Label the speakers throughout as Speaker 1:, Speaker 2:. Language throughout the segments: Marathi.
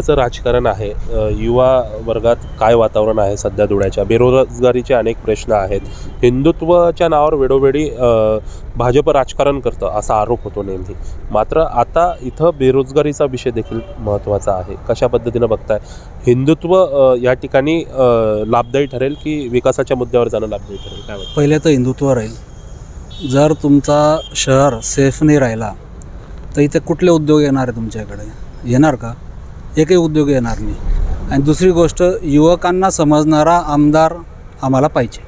Speaker 1: सध्याचं राजकारण आहे, युवा वर्गात काय वातावरण आहे सध्या धुळ्याच्या, बेरोजगारीचे अनेक प्रश्न आहेत, हिंदुत्वाच्या नावावर वेळोवेळी भाजप राजकारण करतं असा आरोप होतो नेहमी. मात्र आता इथं बेरोजगारीचा विषय देखील महत्त्वाचा आहे. कशा पद्धतीनं बघताय, हिंदुत्व या ठिकाणी लाभदायी ठरेल की विकासाच्या मुद्द्यावर जाणं लाभदायी ठरेल, काय वाटतं?
Speaker 2: पहिले तर हिंदुत्व राहील. जर तुमचा शहर सेफ नाही राहिला तर इथे कुठले उद्योग येणार आहे तुमच्याकडे? येणार का? एकही उद्योग येणार नाही. आणि दुसरी गोष्ट, युवकांना समजणारा आमदार आम्हाला पाहिजे,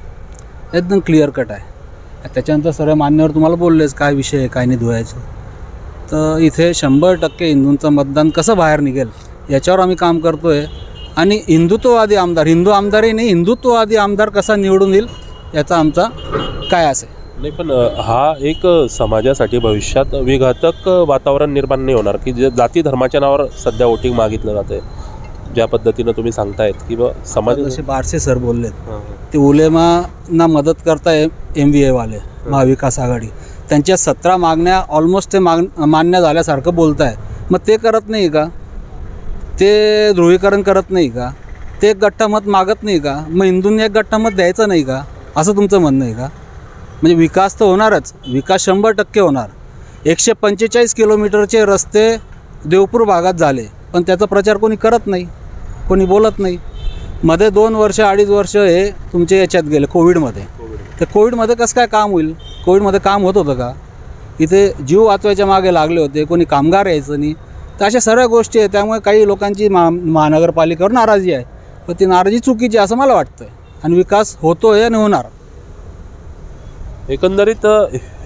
Speaker 2: एकदम क्लिअर कट आहे. त्याच्यानंतर सर्व मान्यवर तुम्हाला बोललेच काय विषय आहे काय नाही धुवायचं. तर इथे 100% हिंदूंचं मतदान कसं बाहेर निघेल याच्यावर आम्ही काम करतो आहे. आणि हिंदुत्ववादी आमदार, हिंदू आमदारही नाही, हिंदुत्ववादी आमदार कसा निवडून येईल याचा आमचा काय असेल.
Speaker 1: नाही, पण हा एक समाजासाठी भविष्यात विघातक वातावरण निर्माण नाही होणार की जे जाती धर्माच्या नावावर सध्या वोटिंग मागितलं जाते, ज्या पद्धतीनं तुम्ही सांगतायत की समाज.
Speaker 2: जसे बारसे सर बोललेत, ते उलेमांना मदत करताय MVA वाले, महाविकास आघाडी, त्यांच्या 17 मागण्या ऑलमोस्ट ते मान्य झाल्यासारखं बोलत आहे. मग ते करत नाही का? ते ध्रुवीकरण करत नाही का? ते एक गठ्ठा मत मागत नाही का? मग हिंदूंनी एक गठ्ठा मत द्यायचं नाही का, असं तुमचं म्हणणं आहे का? म्हणजे विकास तर होणारच, विकास 100% होणार. 145 किलोमीटरचे रस्ते देवपूर भागात झाले, पण त्याचा प्रचार कोणी करत नाही, कोणी बोलत नाही. मध्ये 2 वर्ष 2.5 वर्ष हे तुमचे याच्यात गेले कोविडमध्ये. तर कोविडमध्ये कसं काय काम होईल? कोविडमध्ये काम होत होतं का? इथे जीव वाचवायच्या मागे लागले होते, कोणी कामगार यायचं नाही. तर अशा सर्व गोष्टी आहेत. त्यामुळे काही लोकांची महानगरपालिकेवर नाराजी आहे, पण ती नाराजी चुकीची असं मला वाटतं. आणि विकास होतो आहे आणि होणार.
Speaker 1: एकंदरीत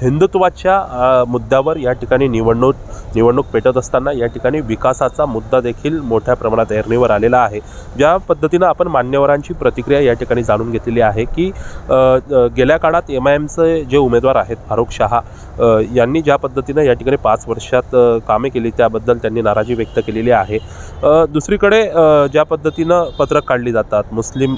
Speaker 1: हिंदुत्वाच्या मुद्द्यावर या ठिकाणी निवडणूक पेटत असताना या ठिकाणी विकासाचा मुद्दा देखील मोठ्या प्रमाणात ऐरणीवर आलेला आहे. ज्या पद्धतीनं आपण मान्यवरांची प्रतिक्रिया या ठिकाणी जाणून घेतलेली आहे की गेल्या काळात MIMचे जे उमेदवार आहेत फारुख शाह यांनी ज्या पद्धतीनं या ठिकाणी 5 वर्षात कामे केली त्याबद्दल त्यांनी नाराजी व्यक्त केलेली आहे. दुसरीकडे ज्या पद्धतीनं पत्रक काढली जातात, मुस्लिम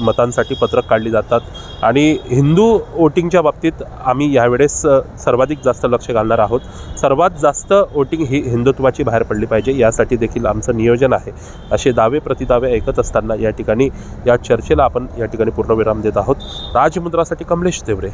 Speaker 1: मतांसाठी पत्रक काढली जातात आणि हिंदू वोटिंगच्या बाबतीत आम्ही यावेळेस सर्वाधिक जास्त लक्ष घालणार आहोत. सर्वात जास्त वोटिंग ही हिंदुत्वाची बाहेर पडली पाहिजे, यासाठी देखील आमचं नियोजन आहे. असे दावे प्रतिदावे ऐकत असताना या ठिकाणी या चर्चेला आपण या ठिकाणी पूर्णविराम देत आहोत. राजमुद्रासाठी कमलेश देवरे.